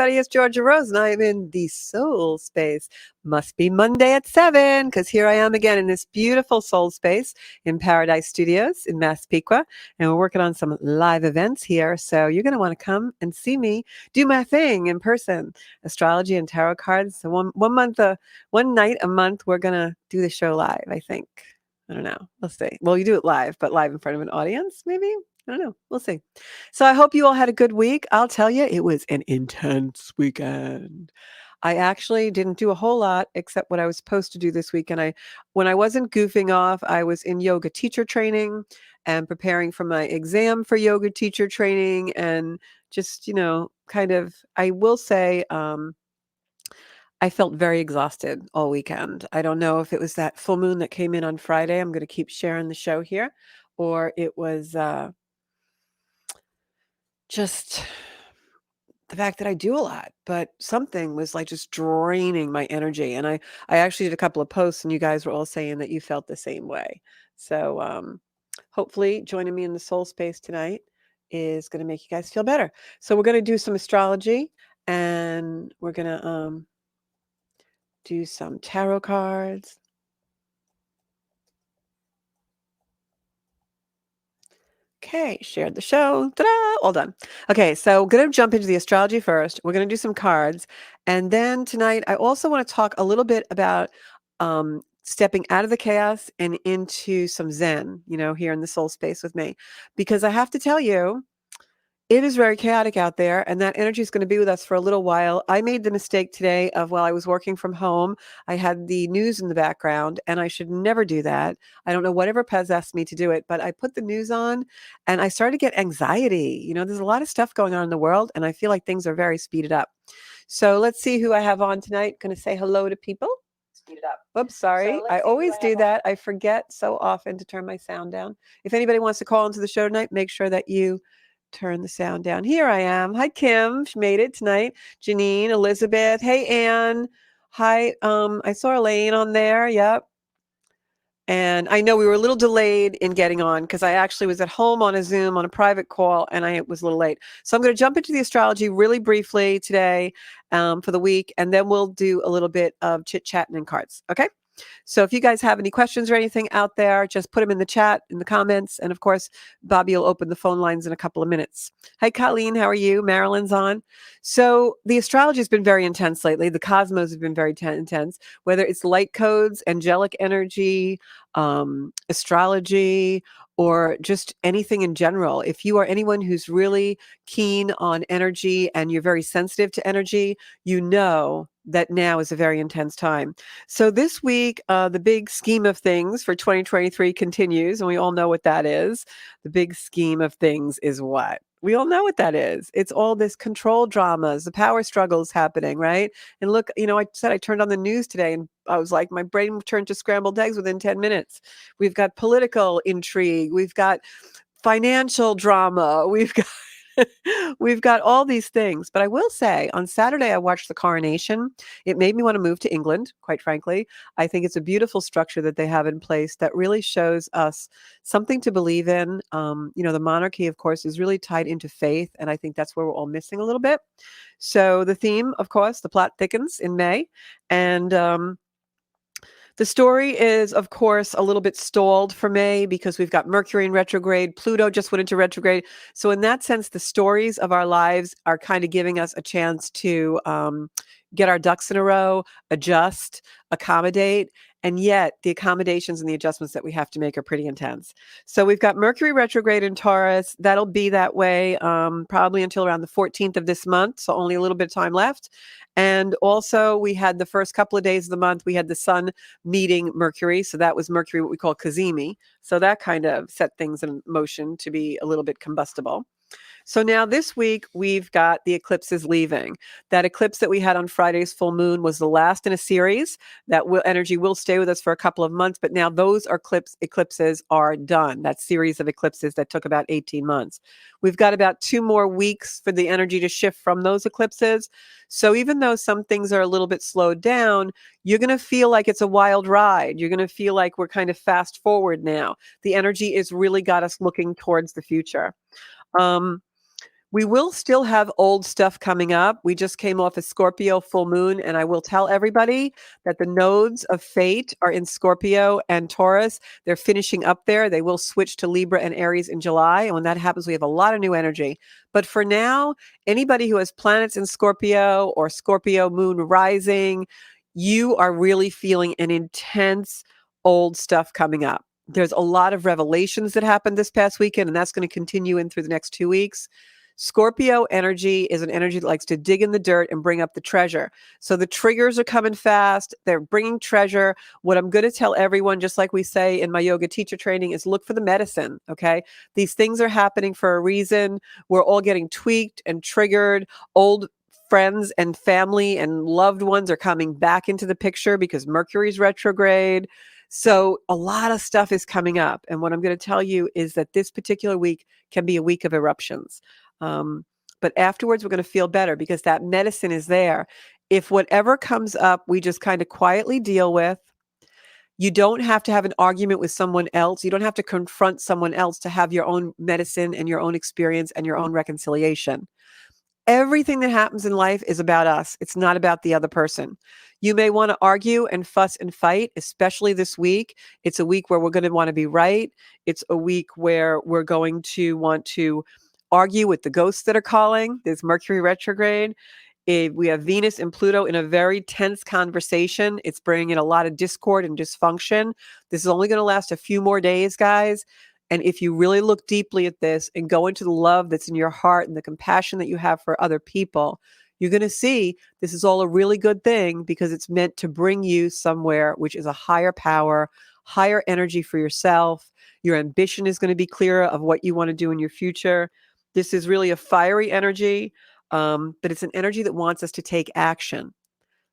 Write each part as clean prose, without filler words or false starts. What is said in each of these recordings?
everybody. It's Georgia Rose, and I'm in the soul space. Must be Monday at 7, because here I am again in this beautiful soul space in Paradise Studios in Massapequa, and we're working on some live events here. So you're going to want to come and see me do my thing in person, astrology and tarot cards. So one night a month, we're going to do the show live, I think. I don't know. We'll see. Well, you do it live, but live in front of an audience, maybe? I don't know. We'll see. So I hope you all had a good week. I'll tell you, it was an intense weekend. I actually didn't do a whole lot except what I was supposed to do this week. And when I wasn't goofing off, I was in yoga teacher training and preparing for my exam for yoga teacher training. And just, kind of, I will say, I felt very exhausted all weekend. I don't know if it was that full moon that came in on Friday. I'm going to keep sharing the show here, or it was just the fact that I do a lot, but something was like just draining my energy. And I actually did a couple of posts, and you guys were all saying that you felt the same way. So hopefully joining me in the soul space tonight is going to make you guys feel better. So we're going to do some astrology, and we're going to do some tarot cards. Okay, shared the show. Ta-da! All done. Okay, so we're going to jump into the astrology first. We're going to do some cards. And then tonight, I also want to talk a little bit about stepping out of the chaos and into some Zen, here in the soul space with me. Because I have to tell you, it is very chaotic out there, and that energy is going to be with us for a little while. I made the mistake today of, while I was working from home, I had the news in the background, and I should never do that. I don't know whatever Pez asked me to do it, but I put the news on, and I started to get anxiety. There's a lot of stuff going on in the world, and I feel like things are very speeded up. So let's see who I have on tonight. Going to say hello to people. Speed it up. Oops, sorry. I always do that. I forget so often to turn my sound down. If anybody wants to call into the show tonight, make sure that you turn the sound down. Here I am. Hi, Kim. She made it tonight. Janine, Elizabeth. Hey, Anne. Hi. I saw Elaine on there. Yep. And I know we were a little delayed in getting on because I actually was at home on a Zoom on a private call, and I was a little late. So I'm going to jump into the astrology really briefly today for the week, and then we'll do a little bit of chit-chatting and cards. Okay? So if you guys have any questions or anything out there, just put them in the chat, in the comments. And of course, Bobby will open the phone lines in a couple of minutes. Hi, Colleen. How are you? Marilyn's on. So the astrology has been very intense lately. The cosmos have been very intense, whether it's light codes, angelic energy, astrology, or just anything in general. If you are anyone who's really keen on energy and you're very sensitive to energy, you know that now is a very intense time. So this week, the big scheme of things for 2023 continues, and we all know what that is. The big scheme of things is what? We all know what that is. It's all this control dramas, the power struggles happening, right? And look, I said I turned on the news today, and I was like, my brain turned to scrambled eggs within 10 minutes. We've got political intrigue. We've got financial drama. We've got all these things. But I will say, on Saturday, I watched the coronation. It made me want to move to England, quite frankly. I think it's a beautiful structure that they have in place that really shows us something to believe in. The monarchy, of course, is really tied into faith, and I think that's where we're all missing a little bit. So the theme, of course, the plot thickens in May, and the story is, of course, a little bit stalled for May because we've got Mercury in retrograde. Pluto just went into retrograde. So in that sense, the stories of our lives are kind of giving us a chance to get our ducks in a row, adjust, accommodate. And yet the accommodations and the adjustments that we have to make are pretty intense. So we've got Mercury retrograde in Taurus. That'll be that way probably until around the 14th of this month. So only a little bit of time left. And also we had the first couple of days of the month, we had the sun meeting Mercury. So that was Mercury, what we call Cazimi. So that kind of set things in motion to be a little bit combustible. So now this week, we've got the eclipses leaving. That eclipse that we had on Friday's full moon was the last in a series. That energy will stay with us for a couple of months, but now those eclipses are done. That series of eclipses that took about 18 months. We've got about 2 more weeks for the energy to shift from those eclipses. So even though some things are a little bit slowed down, you're going to feel like it's a wild ride. You're going to feel like we're kind of fast forward now. The energy has really got us looking towards the future. We will still have old stuff coming up. We just came off a Scorpio full moon, and I will tell everybody that the nodes of fate are in Scorpio and Taurus. They're finishing up there. They will switch to Libra and Aries in July. And when that happens, we have a lot of new energy. But for now, anybody who has planets in Scorpio or Scorpio moon rising, you are really feeling an intense old stuff coming up. There's a lot of revelations that happened this past weekend, and that's going to continue in through the next 2 weeks. Scorpio energy is an energy that likes to dig in the dirt and bring up the treasure. So the triggers are coming fast. They're bringing treasure. What I'm going to tell everyone, just like we say in my yoga teacher training, is look for the medicine. Okay. These things are happening for a reason. We're all getting tweaked and triggered. Old friends and family and loved ones are coming back into the picture because Mercury's retrograde. So a lot of stuff is coming up. And what I'm going to tell you is that this particular week can be a week of eruptions. But afterwards, we're going to feel better because that medicine is there. If whatever comes up, we just kind of quietly deal with. You don't have to have an argument with someone else. You don't have to confront someone else to have your own medicine and your own experience and your own reconciliation. Everything that happens in life is about us. It's not about the other person. You may want to argue and fuss and fight, especially this week. It's a week where we're going to want to be right. It's a week where we're going to want to argue with the ghosts that are calling. There's Mercury retrograde. We have Venus and Pluto in a very tense conversation. It's bringing in a lot of discord and dysfunction. This is only going to last a few more days, guys. And if you really look deeply at this and go into the love that's in your heart and the compassion that you have for other people, you're going to see this is all a really good thing because it's meant to bring you somewhere which is a higher power, higher energy for yourself. Your ambition is going to be clearer of what you want to do in your future. This is really a fiery energy, but it's an energy that wants us to take action.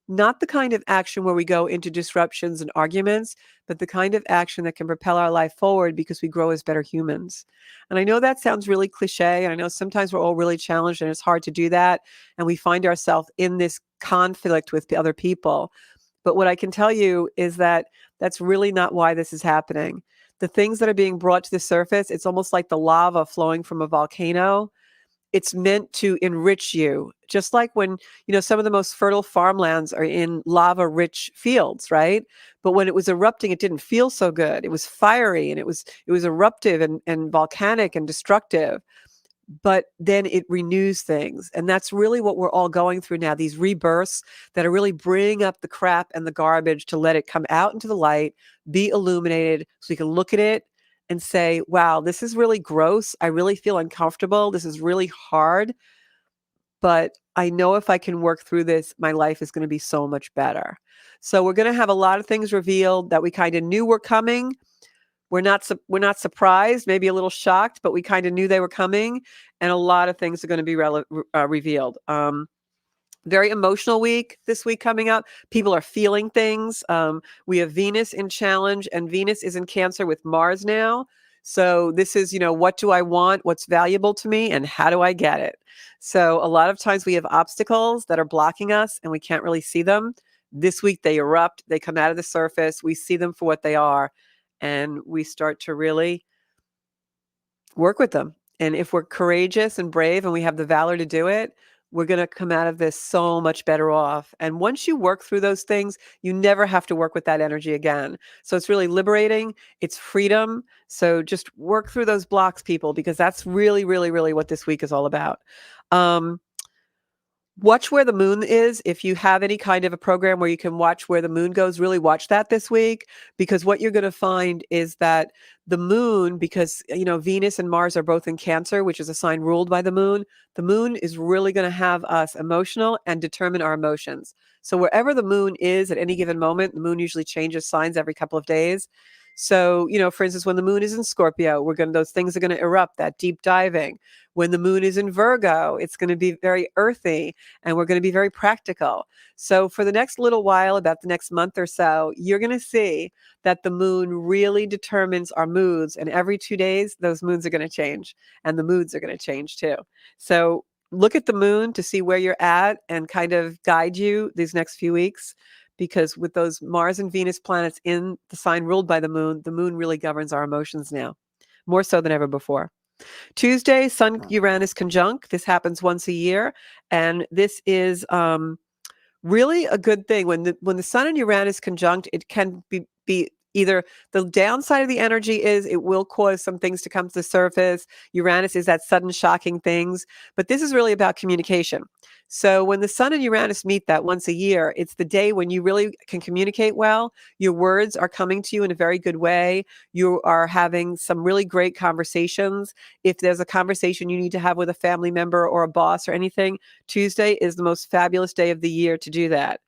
Not the kind of action where we go into disruptions and arguments, but the kind of action that can propel our life forward because we grow as better humans. And I know that sounds really cliche, and I know sometimes we're all really challenged and it's hard to do that, and we find ourselves in this conflict with other people. But what I can tell you is that that's really not why this is happening. The things that are being brought to the surface, it's almost like the lava flowing from a volcano. It's meant to enrich you. Just like when, some of the most fertile farmlands are in lava-rich fields, right? But when it was erupting, it didn't feel so good. It was fiery and it was eruptive and volcanic and destructive. But then it renews things. And that's really what we're all going through now, these rebirths that are really bringing up the crap and the garbage to let it come out into the light, be illuminated so we can look at it and say, wow, this is really gross. I really feel uncomfortable. This is really hard. But I know if I can work through this, my life is going to be so much better. So we're going to have a lot of things revealed that we kind of knew were coming. We're not surprised, maybe a little shocked, but we kind of knew they were coming, and a lot of things are going to be revealed. Very emotional week this week coming up. People are feeling things. We have Venus in challenge, and Venus is in Cancer with Mars now. So this is, what do I want? What's valuable to me? And how do I get it? So a lot of times we have obstacles that are blocking us and we can't really see them. This week they erupt, they come out of the surface. We see them for what they are. And we start to really work with them. And if we're courageous and brave and we have the valor to do it, we're going to come out of this so much better off. And once you work through those things, you never have to work with that energy again. So it's really liberating. It's freedom. So just work through those blocks, people, because that's really, really, really what this week is all about. Watch where the moon is. If you have any kind of a program where you can watch where the moon goes, really watch that this week, because what you're going to find is that the moon, because, Venus and Mars are both in Cancer, which is a sign ruled by the moon is really going to have us emotional and determine our emotions. So wherever the moon is at any given moment, the moon usually changes signs every couple of days. So, for instance, when the moon is in Scorpio, those things are going to erupt, that deep diving. When the moon is in Virgo, it's going to be very earthy and we're going to be very practical. So for the next little while, about the next month or so, you're going to see that the moon really determines our moods. And every 2 days, those moons are going to change and the moods are going to change too. So look at the moon to see where you're at and kind of guide you these next few weeks. Because with those Mars and Venus planets in the sign ruled by the moon really governs our emotions now, more so than ever before. Tuesday, Sun Huh. Uranus conjunct. This happens once a year, and this is really a good thing. When the Sun and Uranus conjunct, it can be either the downside of the energy is it will cause some things to come to the surface. Uranus is that sudden shocking things, but this is really about communication. So when the Sun and Uranus meet that once a year, it's the day when you really can communicate well. Your words are coming to you in a very good way. You are having some really great conversations. If there's a conversation you need to have with a family member or a boss or anything, Tuesday is the most fabulous day of the year to do that.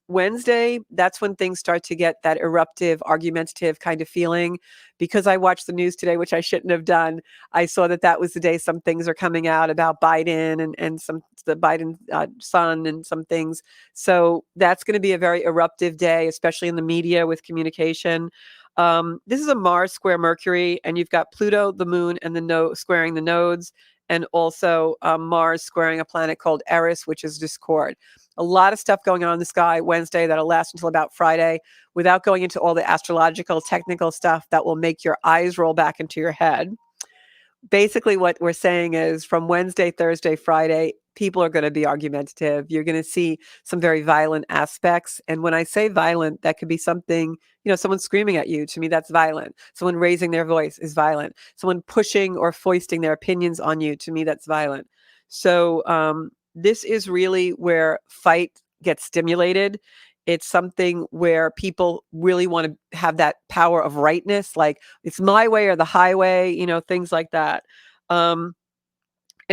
Wednesday, that's when things start to get that eruptive, argumentative kind of feeling. Because I watched the news today, which I shouldn't have done, I saw that that was the day some things are coming out about Biden and some the Biden son and some things. So that's going to be a very eruptive day, especially in the media with communication. This is a Mars square Mercury, and you've got Pluto, the moon, and squaring the nodes, and also Mars squaring a planet called Eris, which is discord. A lot of stuff going on in the sky Wednesday that'll last until about Friday without going into all the astrological, technical stuff that will make your eyes roll back into your head. Basically, what we're saying is from Wednesday, Thursday, Friday, people are going to be argumentative. You're going to see some very violent aspects. And when I say violent, that could be something, someone screaming at you. To me, that's violent. Someone raising their voice is violent. Someone pushing or foisting their opinions on you. To me, that's violent. So this is really where fight gets stimulated. It's something where people really want to have that power of rightness, like it's my way or the highway, things like that. And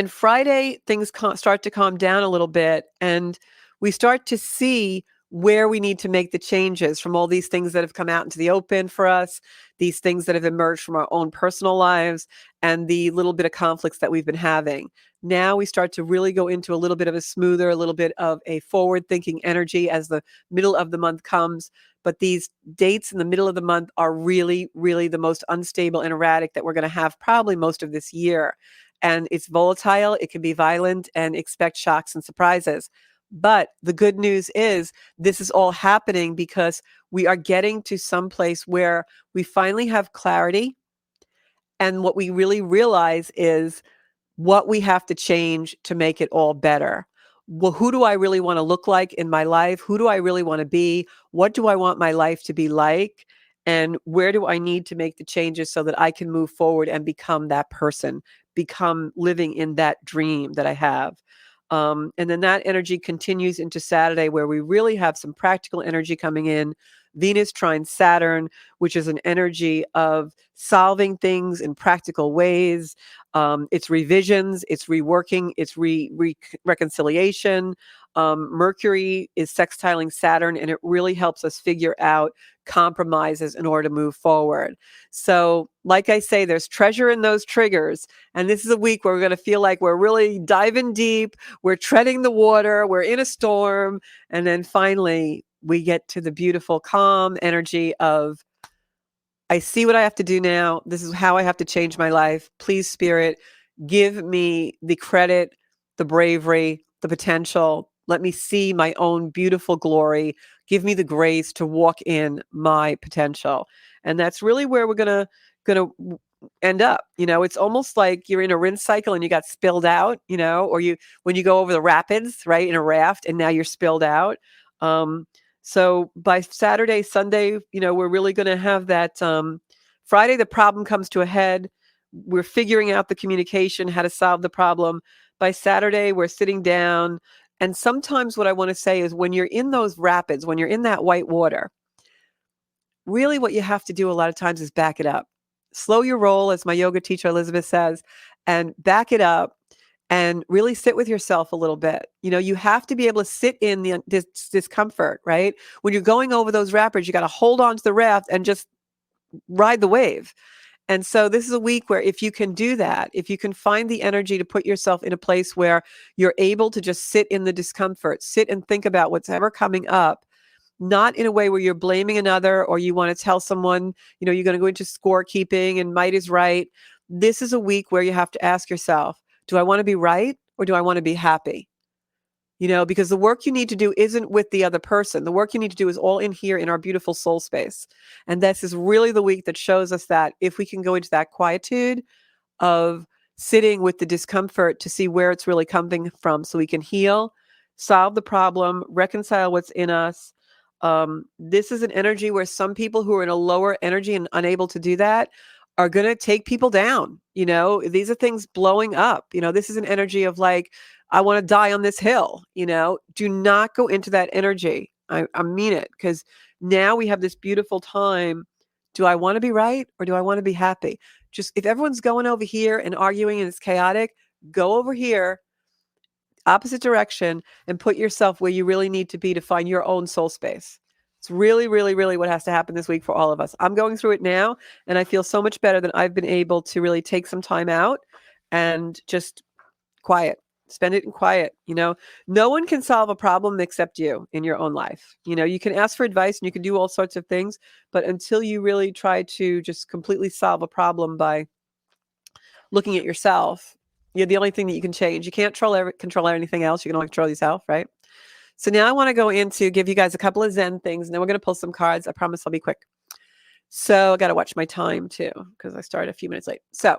Friday, things start to calm down a little bit, and we start to see where we need to make the changes from all these things that have come out into the open for us, these things that have emerged from our own personal lives, and the little bit of conflicts that we've been having. Now we start to really go into a little bit of a smoother, a little bit of a forward-thinking energy as the middle of the month comes. But these dates in the middle of the month are really, really the most unstable and erratic that we're going to have probably most of this year. And it's volatile, it can be violent, and expect shocks and surprises. But the good news is this is all happening because we are getting to some place where we finally have clarity. And what we really realize is what we have to change to make it all better. Well, who do I really want to look like in my life? Who do I really want to be? What do I want my life to be like? And where do I need to make the changes so that I can move forward and become that person, become living in that dream that I have? And then that energy continues into Saturday, where we really have some practical energy coming in. Venus trine Saturn, which is an energy of solving things in practical ways. It's revisions, it's reworking, it's reconciliation. Mercury is sextiling Saturn, and it really helps us figure out compromises in order to move forward. So, like I say, there's treasure in those triggers. And this is a week where we're going to feel like we're really diving deep, we're treading the water, we're in a storm. And then finally, we get to the beautiful, calm energy of, I see what I have to do now. This is how I have to change my life. Please, Spirit, give me the credit, the bravery, the potential. Let me see my own beautiful glory. Give me the grace to walk in my potential. And that's really where we're gonna end up. It's almost like you're in a rinse cycle and you got spilled out, or when you go over the rapids, right, in a raft, and now you're spilled out. So by Saturday, Sunday, we're really going to have that. Friday, the problem comes to a head. We're figuring out the communication, how to solve the problem. By Saturday, we're sitting down. And sometimes what I want to say is when you're in those rapids, when you're in that white water, really what you have to do a lot of times is back it up. Slow your roll, as my yoga teacher Elizabeth says, and back it up and really sit with yourself a little bit. You have to be able to sit in the discomfort, right? When you're going over those rapids, you got to hold on to the raft and just ride the wave. And so this is a week where if you can do that, if you can find the energy to put yourself in a place where you're able to just sit in the discomfort, sit and think about what's ever coming up, not in a way where you're blaming another or you want to tell someone, you're going to go into scorekeeping and might is right. This is a week where you have to ask yourself, do I want to be right or do I want to be happy? Because the work you need to do isn't with the other person. The work you need to do is all in here in our beautiful soul space. And this is really the week that shows us that if we can go into that quietude, of sitting with the discomfort to see where it's really coming from so we can heal, solve the problem, reconcile what's in us. This is an energy where some people who are in a lower energy and unable to do that are going to take people down. These are things blowing up. This is an energy of like, I want to die on this hill. Do not go into that energy. I mean it, because now we have this beautiful time. Do I want to be right or do I want to be happy? Just if everyone's going over here and arguing and it's chaotic, go over here, opposite direction, and put yourself where you really need to be to find your own soul space. It's really, really, really what has to happen this week for all of us. I'm going through it now, and I feel so much better that I've been able to really take some time out and just quiet. Spend it in quiet. No one can solve a problem except you in your own life. You can ask for advice and you can do all sorts of things, but until you really try to just completely solve a problem by looking at yourself, you're the only thing that you can change. You can't control anything else. You can only control yourself, right? So now I want to go into give you guys a couple of Zen things, and then we're going to pull some cards. I promise I'll be quick. So I got to watch my time too, because I started a few minutes late. So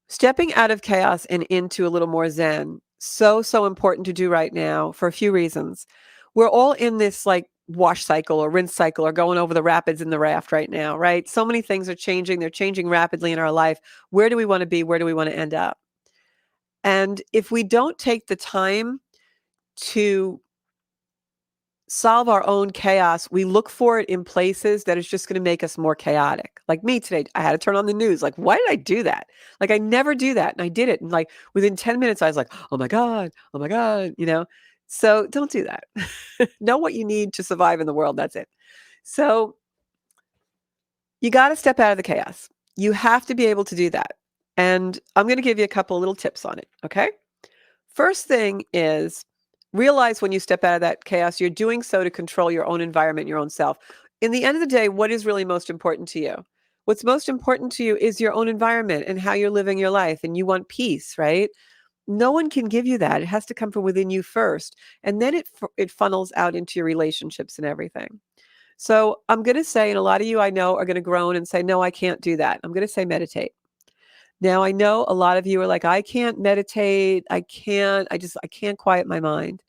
stepping out of chaos and into a little more Zen, so important to do right now for a few reasons. We're all in this like wash cycle or rinse cycle or going over the rapids in the raft right now, right? So many things are changing. They're changing rapidly in our life. Where do we want to be? Where do we want to end up? And if we don't take the time to solve our own chaos, we look for it in places that is just going to make us more chaotic. Like me today, I had to turn on the news. Like, why did I do that? Like, I never do that. And I did it. And like within 10 minutes, I was like, oh my God, So don't do that. Know what you need to survive in the world. That's it. So you got to step out of the chaos. You have to be able to do that. And I'm going to give you a couple of little tips on it. Okay. First thing is, realize when you step out of that chaos, you're doing so to control your own environment, your own self. In the end of the day, what is really most important to you? What's most important to you is your own environment and how you're living your life. And you want peace, right? No one can give you that. It has to come from within you first. And then it funnels out into your relationships and everything. So I'm going to say, and a lot of you I know are going to groan and say, no, I can't do that. I'm going to say meditate. Now, I know a lot of you are like, I can't meditate. I can't quiet my mind.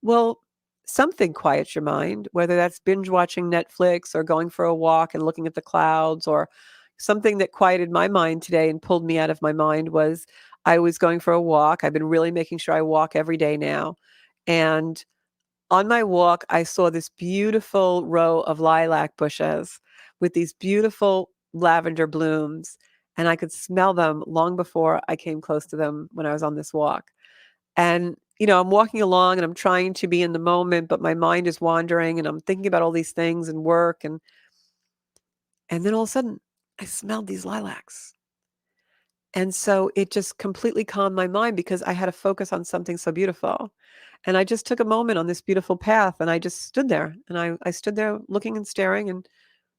Well, something quiets your mind, whether that's binge watching Netflix or going for a walk and looking at the clouds, or something that quieted my mind today and pulled me out of my mind was I was going for a walk. I've been really making sure I walk every day now. And on my walk, I saw this beautiful row of lilac bushes with these beautiful lavender blooms, and I could smell them long before I came close to them when I was on this walk. And, I'm walking along and I'm trying to be in the moment, but my mind is wandering and I'm thinking about all these things and work. And then all of a sudden, I smelled these lilacs. And so it just completely calmed my mind because I had to focus on something so beautiful. And I just took a moment on this beautiful path and I just stood there. And I stood there looking and staring and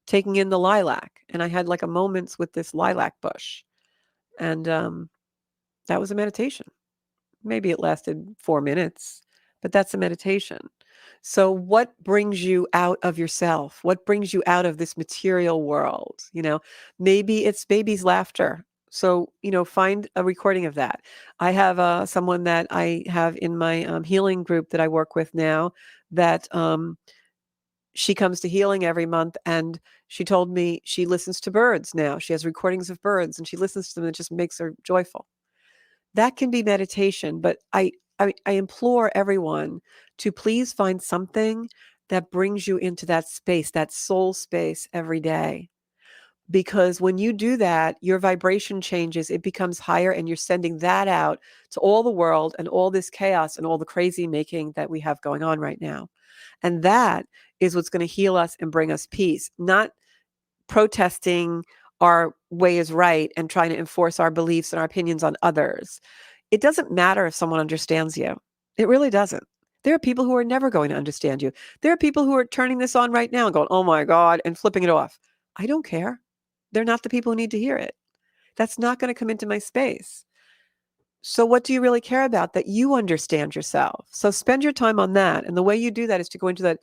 taking in the lilac. And I had like a moments with this lilac bush. And that was a meditation. Maybe it lasted 4 minutes, but that's a meditation. So what brings you out of yourself? What brings you out of this material world? Maybe it's baby's laughter. So, find a recording of that. I have someone that I have in my healing group that I work with now that she comes to healing every month, and she told me she listens to birds now. She has recordings of birds and she listens to them. It just makes her joyful. That can be meditation, but I implore everyone to please find something that brings you into that space, that soul space every day. Because when you do that, your vibration changes, it becomes higher, and you're sending that out to all the world and all this chaos and all the crazy making that we have going on right now. And that is what's going to heal us and bring us peace, not protesting our way is right and trying to enforce our beliefs and our opinions on others. It doesn't matter if someone understands you. It really doesn't. There are people who are never going to understand you. There are people who are turning this on right now and going, oh my God, and flipping it off. I don't care. They're not the people who need to hear it. That's not going to come into my space. So what do you really care about? That you understand yourself. So spend your time on that. And the way you do that is to go into that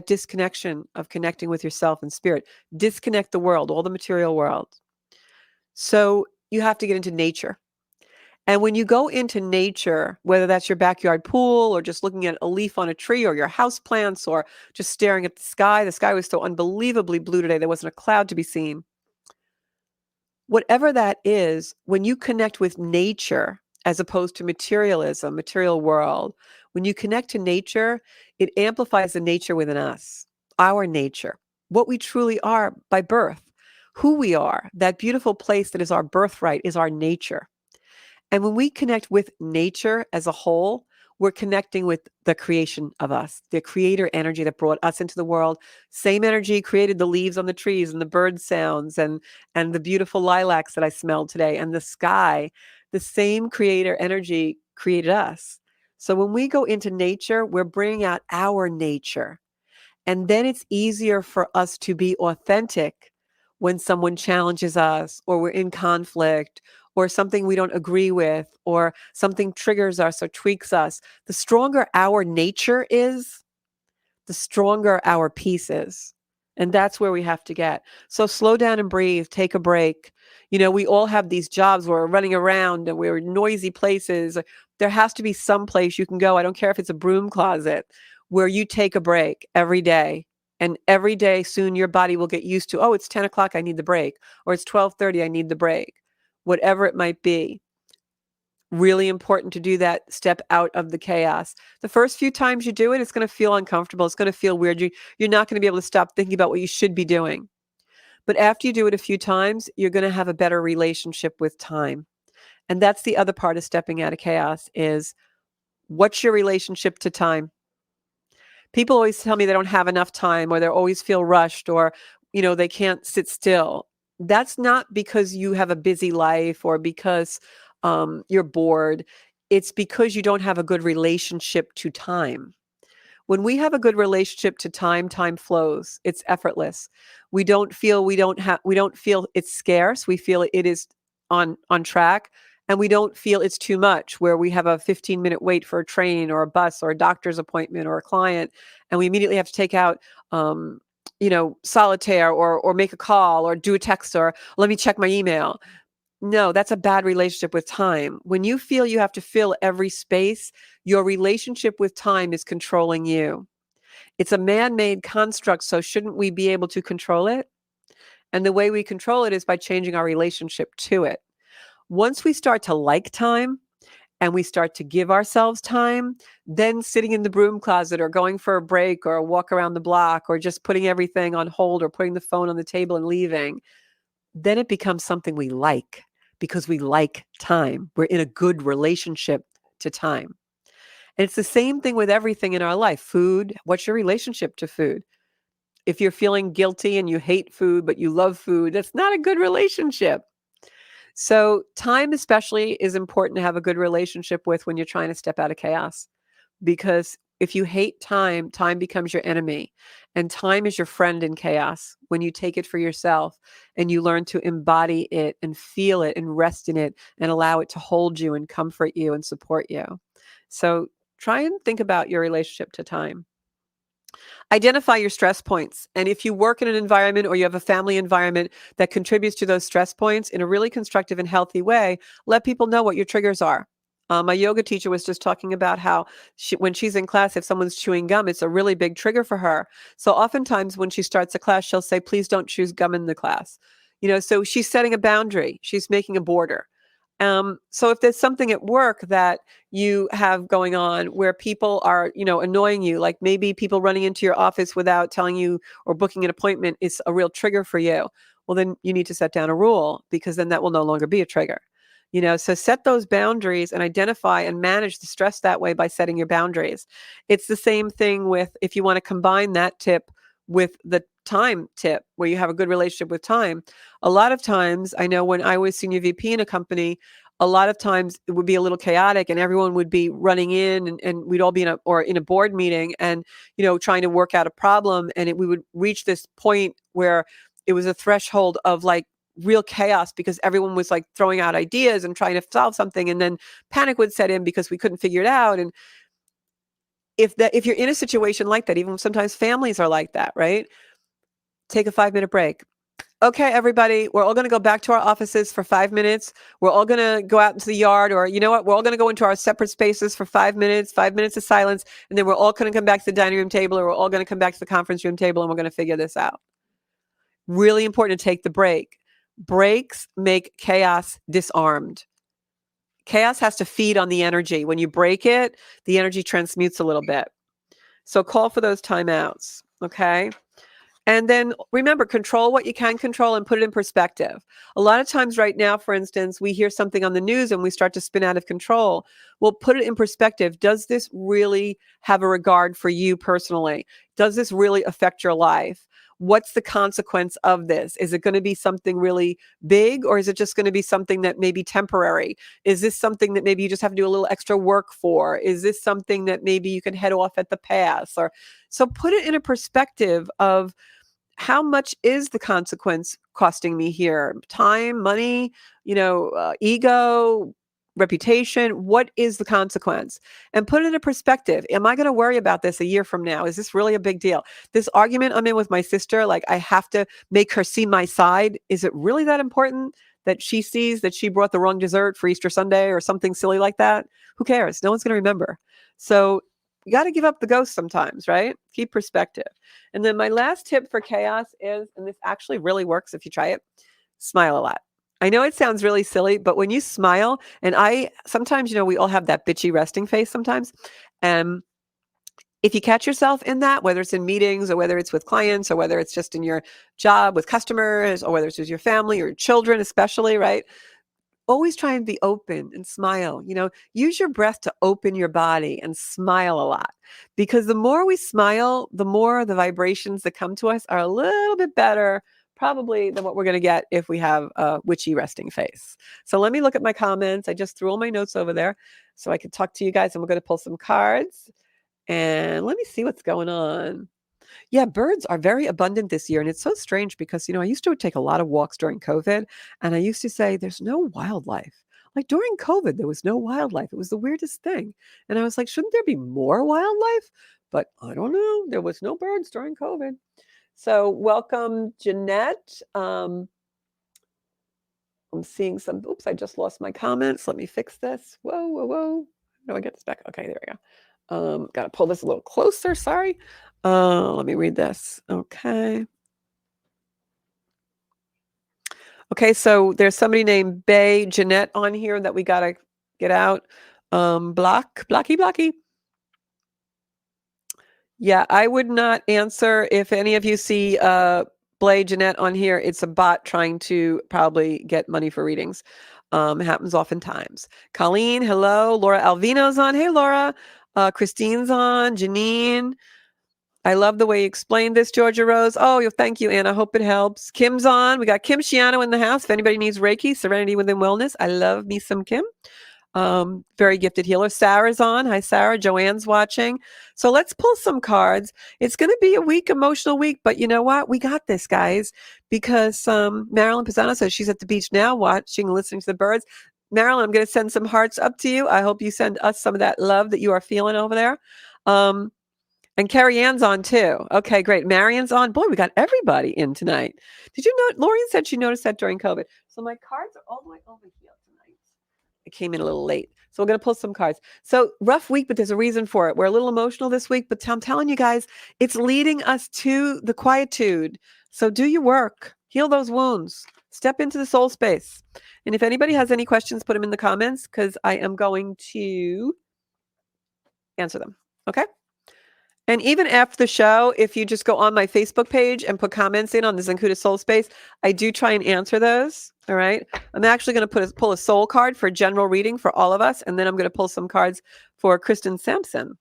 disconnection of connecting with yourself and spirit. Disconnect the world, all the material world. So, you have to get into nature. And when you go into nature, whether that's your backyard pool or just looking at a leaf on a tree or your house plants or just staring at the sky was so unbelievably blue today, there wasn't a cloud to be seen. Whatever that is, when you connect with nature as opposed to materialism, material world, when you connect to nature, it amplifies the nature within us, our nature, what we truly are by birth, who we are, that beautiful place that is our birthright is our nature. And when we connect with nature as a whole, we're connecting with the creation of us, the creator energy that brought us into the world. Same energy created the leaves on the trees and the bird sounds and the beautiful lilacs that I smelled today and the sky. The same creator energy created us. So when we go into nature, we're bringing out our nature. And then it's easier for us to be authentic when someone challenges us or we're in conflict or something we don't agree with or something triggers us or tweaks us. The stronger our nature is, the stronger our peace is. And that's where we have to get. So slow down and breathe, take a break. You know, we all have these jobs where we're running around and we're in noisy places. There has to be some place you can go. I don't care if it's a broom closet where you take a break every day. And every day soon your body will get used to, oh, it's 10 o'clock, I need the break. Or it's 12:30, I need the break. Whatever it might be. Really important to do that, step out of the chaos. The first few times you do it, it's going to feel uncomfortable. It's going to feel weird. You're not going to be able to stop thinking about what you should be doing. But after you do it a few times, you're going to have a better relationship with time. And that's the other part of stepping out of chaos is what's your relationship to time? People always tell me they don't have enough time or they always feel rushed or, they can't sit still. That's not because you have a busy life or because you're bored. It's because you don't have a good relationship to time. When we have a good relationship to time, time flows. It's effortless. We don't feel it's scarce. We feel it is on track. And we don't feel it's too much where we have a 15-minute wait for a train or a bus or a doctor's appointment or a client. And we immediately have to take out, solitaire or make a call or do a text or let me check my email. No, that's a bad relationship with time. When you feel you have to fill every space, your relationship with time is controlling you. It's a man-made construct, so shouldn't we be able to control it? And the way we control it is by changing our relationship to it. Once we start to like time and we start to give ourselves time, then sitting in the broom closet or going for a break or a walk around the block or just putting everything on hold or putting the phone on the table and leaving, then it becomes something we like because we like time. We're in a good relationship to time. And it's the same thing with everything in our life. Food, what's your relationship to food? If you're feeling guilty and you hate food, but you love food, that's not a good relationship. So time especially is important to have a good relationship with when you're trying to step out of chaos. Because if you hate time, time becomes your enemy. And time is your friend in chaos when you take it for yourself and you learn to embody it and feel it and rest in it and allow it to hold you and comfort you and support you. So try and think about your relationship to time. Identify your stress points. And if you work in an environment or you have a family environment that contributes to those stress points in a really constructive and healthy way, let people know what your triggers are. My yoga teacher was just talking about how when she's in class, if someone's chewing gum, it's a really big trigger for her. So oftentimes when she starts a class, she'll say, please don't chew gum in the class. So she's setting a boundary. She's making a border. So if there's something at work that you have going on where people are, annoying you, like maybe people running into your office without telling you or booking an appointment is a real trigger for you. Well, then you need to set down a rule because then that will no longer be a trigger. So set those boundaries and identify and manage the stress that way by setting your boundaries. It's the same thing with if you want to combine that tip with the time tip where you have a good relationship with time. A lot of times, I know when I was senior VP in a company, a lot of times it would be a little chaotic and everyone would be running in and we'd all be in a board meeting and, trying to work out a problem. And we would reach this point where it was a threshold of like real chaos because everyone was like throwing out ideas and trying to solve something. And then panic would set in because we couldn't figure it out. And if you're in a situation like that, even sometimes families are like that, right? Take a 5-minute break. okay, everybody, we're all going to go back to our offices for 5 minutes. We're all going to go out into the yard, or you know what? We're all going to go into our separate spaces for 5 minutes of silence. And then we're all going to come back to the dining room table, or we're all going to come back to the conference room table, and we're going to figure this out. Really important to take the break. Breaks make chaos disarmed. Chaos has to feed on the energy. When you break it, the energy transmutes a little bit. So call for those timeouts, okay? And then remember, control what you can control and put it in perspective. A lot of times right now, for instance, we hear something on the news and we start to spin out of control. Well, put it in perspective. Does this really have a regard for you personally? Does this really affect your life? What's the consequence of this? Is it going to be something really big, or is it just going to be something that may be temporary? Is this something that maybe you just have to do a little extra work for? Is this something that maybe you can head off at the pass? Or so put it in a perspective of how much is the consequence costing me here? Time, money, ego, reputation. What is the consequence? And put it in a perspective. Am I going to worry about this a year from now? Is this really a big deal? This argument I'm in with my sister, like I have to make her see my side. Is it really that important that she sees that she brought the wrong dessert for Easter Sunday or something silly like that? Who cares? No one's going to remember. So you got to give up the ghost sometimes, right? Keep perspective. And then my last tip for chaos is, and this actually really works if you try it, smile a lot. I know it sounds really silly, but when you smile, and sometimes, we all have that bitchy resting face sometimes. And if you catch yourself in that, whether it's in meetings or whether it's with clients or whether it's just in your job with customers or whether it's with your family or your children, especially, right? Always try and be open and smile. Use your breath to open your body and smile a lot, because the more we smile, the more the vibrations that come to us are a little bit better probably than what we're going to get if we have a witchy resting face. So let me look at my comments. I just threw all my notes over there so I could talk to you guys, and we're going to pull some cards and let me see what's going on. Yeah, birds are very abundant this year. And it's so strange because, I used to take a lot of walks during COVID, and I used to say, there's no wildlife. Like during COVID, there was no wildlife. It was the weirdest thing. And I was like, shouldn't there be more wildlife? But I don't know. There was no birds during COVID. So welcome, Jeanette. I'm seeing oops, I just lost my comments. Let me fix this. Whoa. How do I get this back? Okay, there we go. Got to pull this a little closer. Sorry. Let me read this. Okay. Okay, so there's somebody named Bay Jeanette on here that we got to get out. Blocky. Yeah, I would not answer if any of you see Blay Jeanette on here. It's a bot trying to probably get money for readings. Happens oftentimes. Colleen, hello. Laura Alvino's on. Hey, Laura. Christine's on. Janine. I love the way you explained this, Georgia Rose. Oh, thank you, Anna. Hope it helps. Kim's on. We got Kim Shiano in the house. If anybody needs Reiki, Serenity Within Wellness. I love me some Kim. Very gifted healer. Sarah's on. Hi, Sarah. Joanne's watching. So let's pull some cards. It's going to be a weak, emotional week, but you know what? We got this, guys, because Marilyn Pisano says she's at the beach now watching and listening to the birds. Marilyn, I'm going to send some hearts up to you. I hope you send us some of that love that you are feeling over there. And Carrie Ann's on too. Okay, great. Marion's on. Boy, we got everybody in tonight. Did you know? Lorian said she noticed that during COVID. So my cards are all the way over here tonight. I came in a little late. So we're going to pull some cards. So rough week, but there's a reason for it. We're a little emotional this week, but I'm telling you guys, it's leading us to the quietude. So do your work. Heal those wounds. Step into the soul space. And if anybody has any questions, put them in the comments because I am going to answer them. Okay? And even after the show, if you just go on my Facebook page and put comments in on the Zancuda Soul Space, I do try and answer those. All right. I'm actually going to pull a soul card for general reading for all of us. And then I'm going to pull some cards for Kristen Sampson.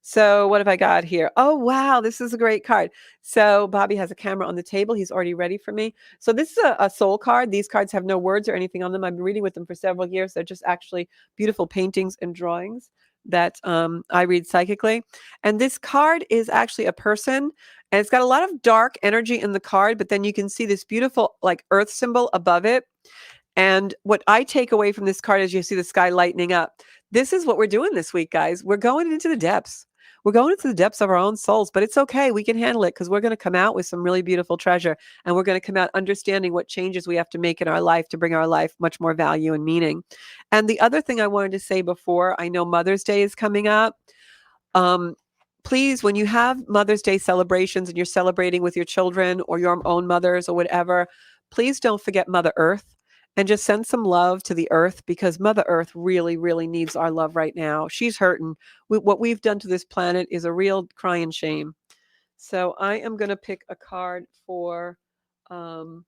So what have I got here? Oh, wow. This is a great card. So Bobby has a camera on the table. He's already ready for me. So this is a soul card. These cards have no words or anything on them. I've been reading with them for several years. They're just actually beautiful paintings and drawings that I read psychically. And this card is actually a person, and it's got a lot of dark energy in the card, but then you can see this beautiful like earth symbol above it. And what I take away from this card is you see the sky lightening up. This is what we're doing this week, guys. We're going into the depths. we're going into the depths of our own souls, but it's okay. We can handle it because we're going to come out with some really beautiful treasure, and we're going to come out understanding what changes we have to make in our life to bring our life much more value and meaning. And the other thing I wanted to say before, I know Mother's Day is coming up. Um, Please, when you have Mother's Day celebrations and you're celebrating with your children or your own mothers or whatever, please don't forget Mother Earth and just send some love to the earth, because Mother Earth really, really needs our love right now. She's hurting. What we've done to this planet is a real crying shame. So I am going to pick a card for, hold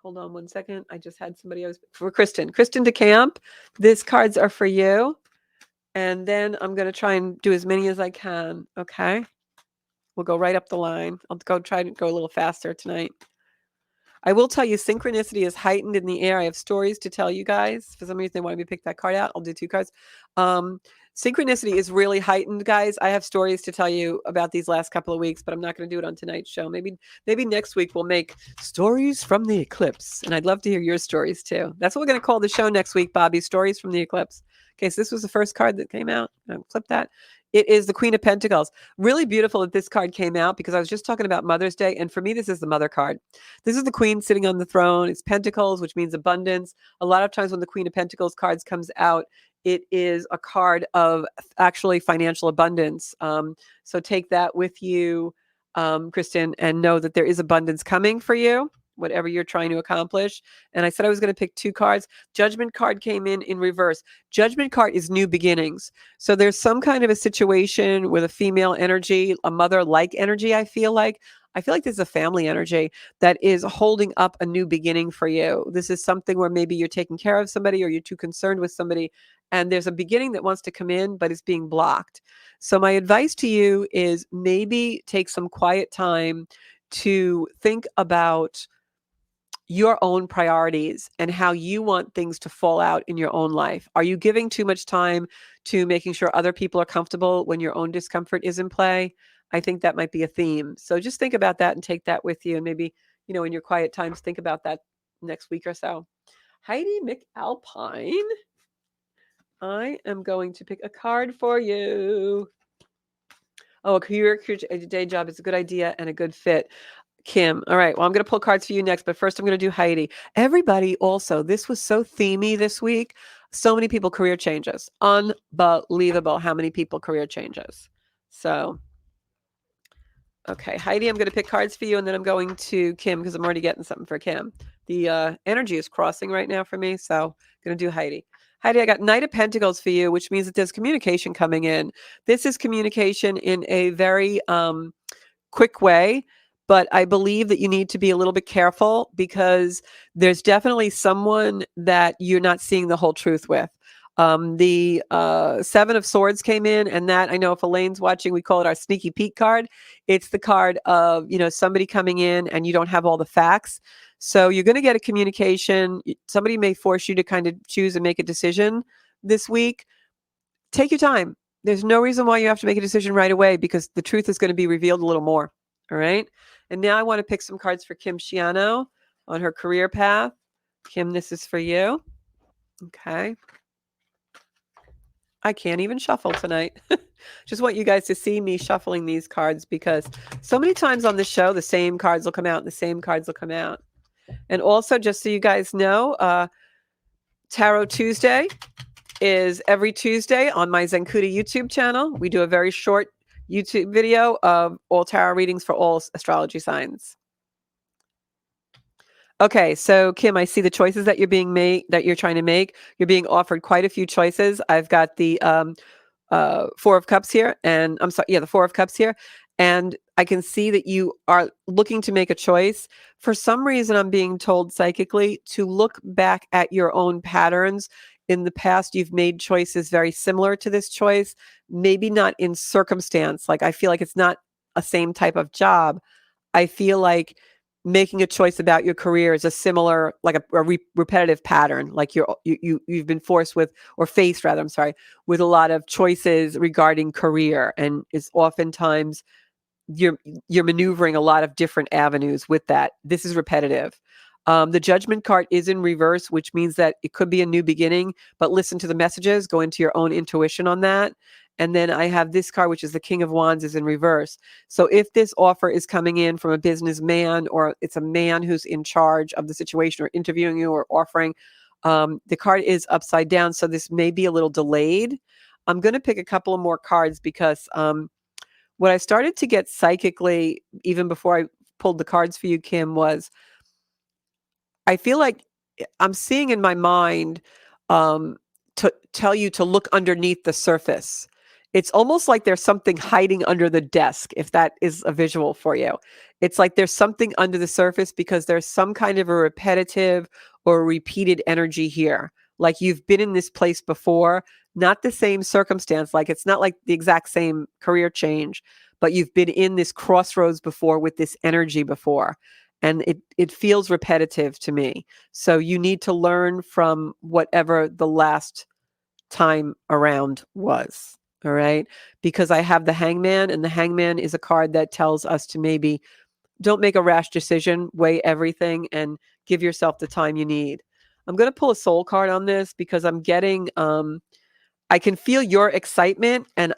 on one second. I just had somebody else for Kristen. Kristen DeCamp, these cards are for you. And then I'm going to try and do as many as I can. Okay. We'll go right up the line. I'll try to go a little faster tonight. I will tell you, synchronicity is heightened in the air. I have stories to tell you guys. For some reason, they wanted me to pick that card out. I'll do 2 cards. Synchronicity is really heightened, guys. I have stories to tell you about these last couple of weeks, but I'm not going to do it on tonight's show. Maybe next week we'll make stories from the eclipse, and I'd love to hear your stories too. That's what we're going to call the show next week, Bobby. Stories from the eclipse. Okay, so this was the first card that came out. I'll flip that. It is the Queen of Pentacles. Really beautiful that this card came out, because I was just talking about Mother's Day, and for me, this is the mother card. This is the Queen sitting on the throne. It's Pentacles, which means abundance. A lot of times when the Queen of Pentacles cards comes out, it is a card of actually financial abundance. So take that with you, Kristen, and know that there is abundance coming for you, whatever you're trying to accomplish. And I said I was going to pick 2 cards. Judgment card came in reverse. Judgment card is new beginnings. So there's some kind of a situation with a female energy, a mother-like energy, I feel like. There's a family energy that is holding up a new beginning for you. This is something where maybe you're taking care of somebody or you're too concerned with somebody, and there's a beginning that wants to come in, but it's being blocked. So my advice to you is maybe take some quiet time to think about your own priorities and how you want things to fall out in your own life. Are you giving too much time to making sure other people are comfortable when your own discomfort is in play? I think that might be a theme. So just think about that and take that with you. And maybe, in your quiet times, think about that next week or so. Heidi McAlpine, I am going to pick a card for you. Oh, a career day job is a good idea and a good fit. Kim. All right. Well, I'm going to pull cards for you next, but first I'm going to do Heidi. Everybody also, this was so themey this week. So many people career changes. Unbelievable how many people career changes. So, okay, Heidi, I'm going to pick cards for you, and then I'm going to Kim because I'm already getting something for Kim. The energy is crossing right now for me, so I'm going to do Heidi. Heidi, I got Knight of Pentacles for you, which means that there's communication coming in. This is communication in a very quick way. But I believe that you need to be a little bit careful, because there's definitely someone that you're not seeing the whole truth with. The 7 of Swords came in, and that, I know if Elaine's watching, we call it our sneaky Pete card. It's the card of, somebody coming in and you don't have all the facts. So you're going to get a communication. Somebody may force you to kind of choose and make a decision this week. Take your time. There's no reason why you have to make a decision right away, because the truth is going to be revealed a little more. All right. And now I want to pick some cards for Kim Shiano on her career path. Kim, this is for you. Okay. I can't even shuffle tonight. Just want you guys to see me shuffling these cards, because so many times on the show, the same cards will come out and the same cards will come out. And also, just so you guys know, Tarot Tuesday is every Tuesday on my Zenkuda YouTube channel. We do a very short YouTube video of all tarot readings for all astrology signs. Okay, so Kim, I see the choices that you're trying to make. You're being offered quite a few choices. I've got the 4 of Cups here, and I'm sorry, the 4 of Cups here, and I can see that you are looking to make a choice. For some reason, I'm being told psychically to look back at your own patterns. In the past, you've made choices very similar to this choice, maybe not in circumstance. Like, I feel like it's not a same type of job. I feel like making a choice about your career is a similar, like a repetitive pattern. Like you've been forced with, or faced rather, I'm sorry, with a lot of choices regarding career, and it's oftentimes you're maneuvering a lot of different avenues with that. This is repetitive. The Judgment card is in reverse, which means that it could be a new beginning, but listen to the messages, go into your own intuition on that. And then I have this card, which is the King of Wands, is in reverse. So if this offer is coming in from a businessman, or it's a man who's in charge of the situation or interviewing you or offering, the card is upside down. So this may be a little delayed. I'm going to pick a couple of more cards because what I started to get psychically, even before I pulled the cards for you, Kim, was I feel like I'm seeing in my mind, to tell you to look underneath the surface. It's almost like there's something hiding under the desk, if that is a visual for you. It's like there's something under the surface because there's some kind of a repetitive or repeated energy here. Like you've been in this place before, not the same circumstance. Like it's not like the exact same career change, but you've been in this crossroads before with this energy before. And it feels repetitive to me. So you need to learn from whatever the last time around was. All right. Because I have the Hangman, and the Hangman is a card that tells us to maybe don't make a rash decision, weigh everything, and give yourself the time you need. I'm going to pull a soul card on this because I'm getting, I can feel your excitement, and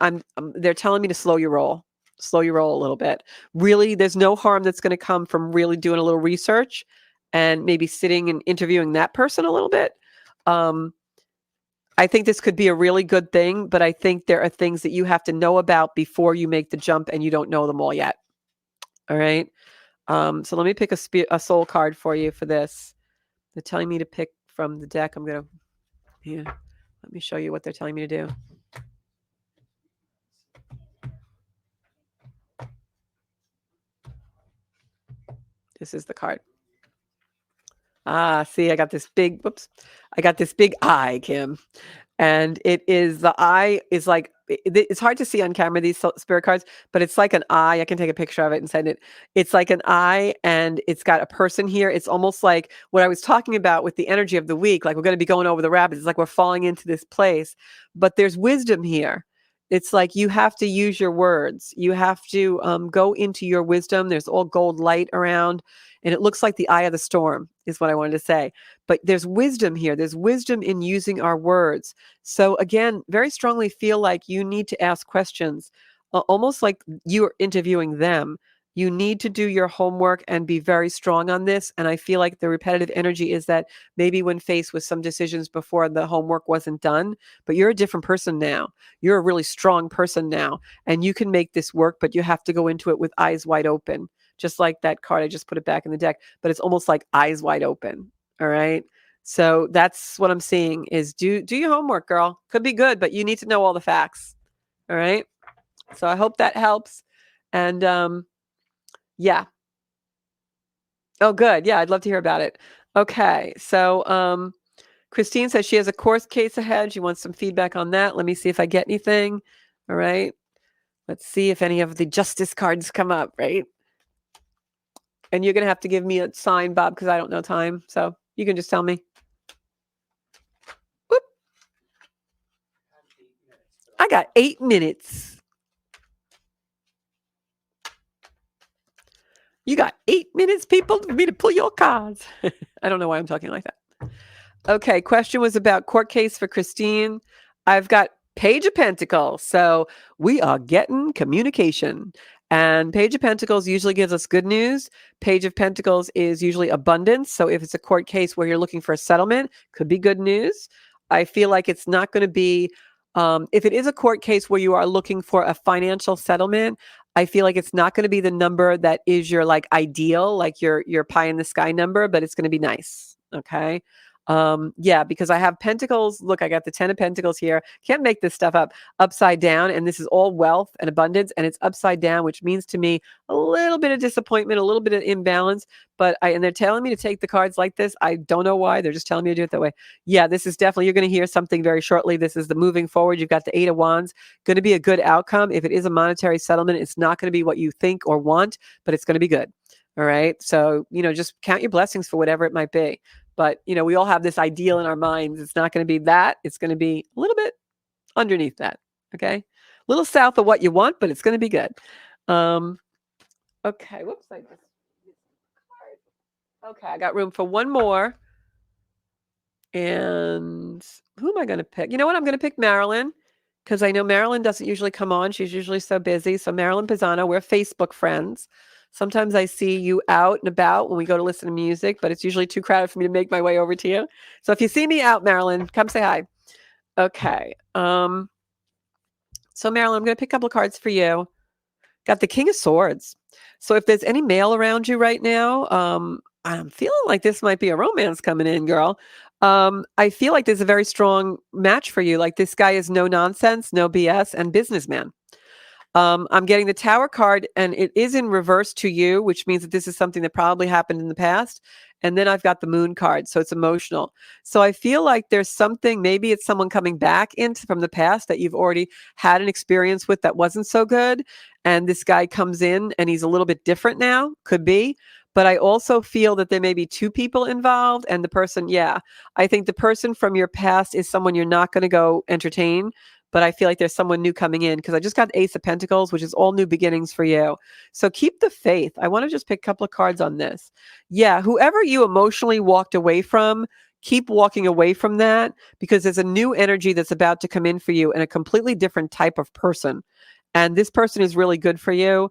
they're telling me to slow your roll. Slow your roll a little bit. Really, there's no harm that's going to come from really doing a little research and maybe sitting and interviewing that person a little bit. I think this could be a really good thing, but I think there are things that you have to know about before you make the jump, and you don't know them all yet. All right. So let me pick a soul card for you for this. They're telling me to pick from the deck. I'm going to, yeah, let me show you what they're telling me to do. This is the card. See, I got this big eye, Kim. And it is, the eye is like, it's hard to see on camera, these spirit cards, but it's like an eye. I can take a picture of it and send it. It's like an eye, and it's got a person here. It's almost like what I was talking about with the energy of the week. Like we're going to be going over the rapids. It's like we're falling into this place, but there's wisdom here. It's like you have to use your words. You have to go into your wisdom. There's all gold light around, and it looks like the eye of the storm is what I wanted to say. But there's wisdom here. There's wisdom in using our words. So again, very strongly feel like you need to ask questions, almost like you're interviewing them. You need to do your homework and be very strong on this. And I feel like the repetitive energy is that maybe when faced with some decisions before, the homework wasn't done, but you're a different person now. You're a really strong person now, and you can make this work, but you have to go into it with eyes wide open. Just like that card, I just put it back in the deck, but it's almost like eyes wide open. All right. So that's what I'm seeing is do your homework, girl. Could be good, but you need to know all the facts. All right. So I hope that helps. And yeah. Oh, good. Yeah, I'd love to hear about it. Okay. So Christine says she has a court case ahead. She wants some feedback on that. Let me see if I get anything. All right. Let's see if any of the justice cards come up, right? And you're going to have to give me a sign, Bob, because I don't know time. So you can just tell me. Whoop. I got 8 minutes. You got 8 minutes, people, for me to pull your cards. I don't know why I'm talking like that. Okay, question was about court case for Christine. I've got Page of Pentacles. So we are getting communication. And Page of Pentacles usually gives us good news. Page of Pentacles is usually abundance. So if it's a court case where you're looking for a settlement, could be good news. I feel like it's not going to be, if it is a court case where you are looking for a financial settlement, I feel like it's not going to be the number that is your like ideal, like your pie in the sky number, but it's going to be nice. Okay. Yeah, because I have Pentacles. Look, I got the 10 of Pentacles here. Can't make this stuff up. Upside down, and this is all wealth and abundance, and it's upside down, which means to me a little bit of disappointment, a little bit of imbalance. But and they're telling me to take the cards like this. I don't know why. They're just telling me to do it that way. Yeah, this is definitely, you're going to hear something very shortly. This is the moving forward. You've got the 8 of Wands. Going to be a good outcome. If it is a monetary settlement, it's not going to be what you think or want, but it's going to be good. All right. So, just count your blessings for whatever it might be. But, we all have this ideal in our minds. It's not going to be that. It's going to be a little bit underneath that. Okay. A little south of what you want, but it's going to be good. Okay. Whoops. Okay. I got room for one more. And who am I going to pick? You know what? I'm going to pick Marilyn. because I know Marilyn doesn't usually come on. She's usually so busy. So Marilyn Pisano, we're Facebook friends. Sometimes I see you out and about when we go to listen to music, but it's usually too crowded for me to make my way over to you. So if you see me out, Marilyn, come say hi. Okay. So Marilyn, I'm going to pick a couple of cards for you. Got the King of Swords. So if there's any male around you right now, I'm feeling like this might be a romance coming in, girl. I feel like there's a very strong match for you. Like this guy is no nonsense, no BS, and businessman. I'm getting the Tower card, and it is in reverse to you, which means that this is something that probably happened in the past. And then I've got the Moon card, so it's emotional. So I feel like there's something, maybe it's someone coming back into from the past that you've already had an experience with that wasn't so good. And this guy comes in and he's a little bit different now, could be. But I also feel that there may be two people involved, and the person, yeah, I think the person from your past is someone you're not going to go entertain, but I feel like there's someone new coming in because I just got Ace of Pentacles, which is all new beginnings for you. So keep the faith. I want to just pick a couple of cards on this. Yeah, whoever you emotionally walked away from, keep walking away from that because there's a new energy that's about to come in for you and a completely different type of person. And this person is really good for you,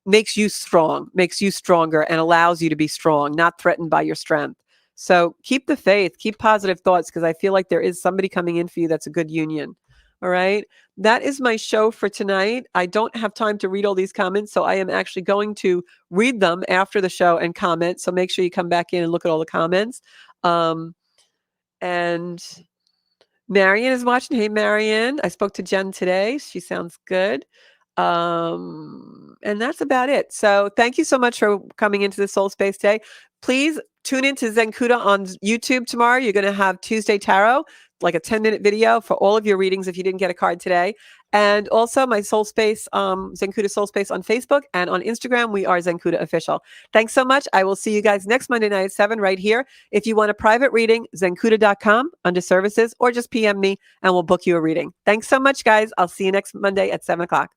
makes you strong, makes you stronger, and allows you to be strong, not threatened by your strength. So keep the faith, keep positive thoughts because I feel like there is somebody coming in for you that's a good union. All right. That is my show for tonight. I don't have time to read all these comments, so I am actually going to read them after the show and comment. So make sure you come back in and look at all the comments. And Marion is watching. Hey, Marion. I spoke to Jen today. She sounds good. And that's about it. So thank you so much for coming into the Soul Space Day. Please tune into Zencuda on YouTube tomorrow. You're going to have Tuesday Tarot, like a 10-minute video for all of your readings if you didn't get a card today. And also my Soul Space, Zencuda Soul Space on Facebook and on Instagram, we are Zencuda Official. Thanks so much. I will see you guys next Monday night at 7 right here. If you want a private reading, zencuda.com under services, or just PM me and we'll book you a reading. Thanks so much, guys. I'll see you next Monday at 7 o'clock.